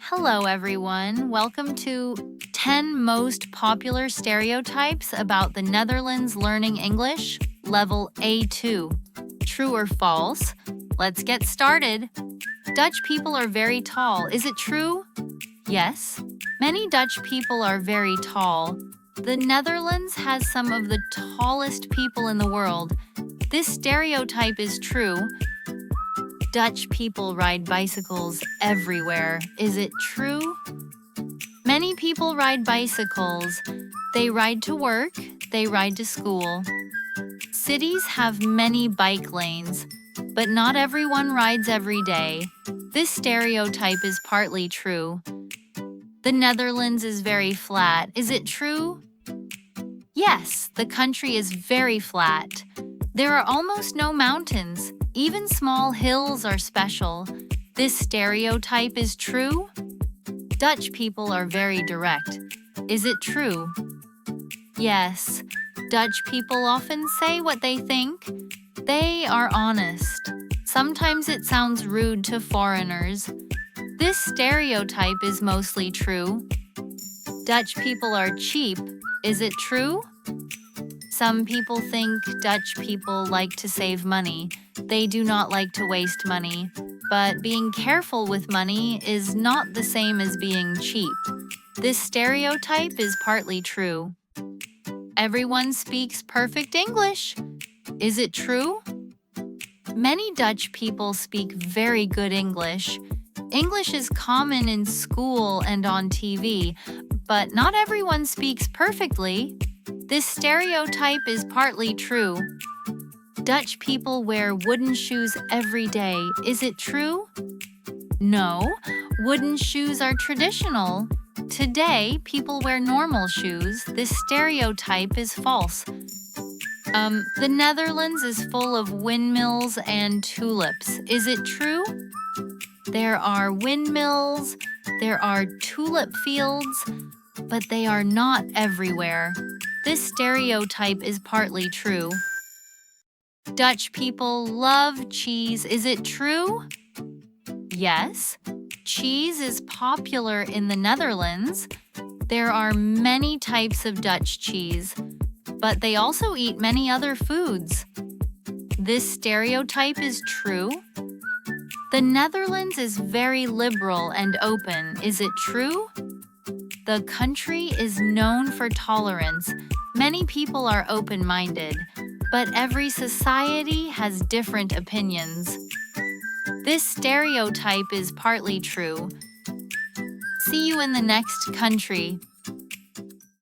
Hello, everyone. Welcome to 10 Most Popular Stereotypes about the Netherlands Learning English, Level A2. True or false? Let's get started. Dutch people are very tall. Is it true? Yes. Many Dutch people are very tall. The Netherlands has some of the tallest people in the world. This stereotype is true. Dutch people ride bicycles everywhere. Is it true? Many people ride bicycles. They ride to work, they ride to school. Cities have many bike lanes, but not everyone rides every day. This stereotype is partly true. The Netherlands is very flat. Is it true? Yes, the country is very flat. There are almost no mountains. Even small hills are special. This stereotype is true. Dutch people are very direct. Is it true? Yes, Dutch people often say what they think. They are honest. Sometimes it sounds rude to foreigners. This stereotype is mostly true. Dutch people are cheap. Is it true? Some people think Dutch people like to save money. They do not like to waste money. But being careful with money is not the same as being cheap. This stereotype is partly true. Everyone speaks perfect English. Is it true? Many Dutch people speak very good English. English is common in school and on TV, but not everyone speaks perfectly. This stereotype is partly true. Dutch people wear wooden shoes every day. Is it true? No, wooden shoes are traditional. Today, people wear normal shoes. This stereotype is false. The Netherlands is full of windmills and tulips. Is it true? There are windmills, there are tulip fields, but they are not everywhere. This stereotype is partly true. Dutch people love cheese. Is it true? Yes, cheese is popular in the Netherlands. There are many types of Dutch cheese, but they also eat many other foods. This stereotype is true. The Netherlands is very liberal and open. Is it true? The country is known for tolerance. Many people are open-minded, but every society has different opinions. This stereotype is partly true. See you in the next country.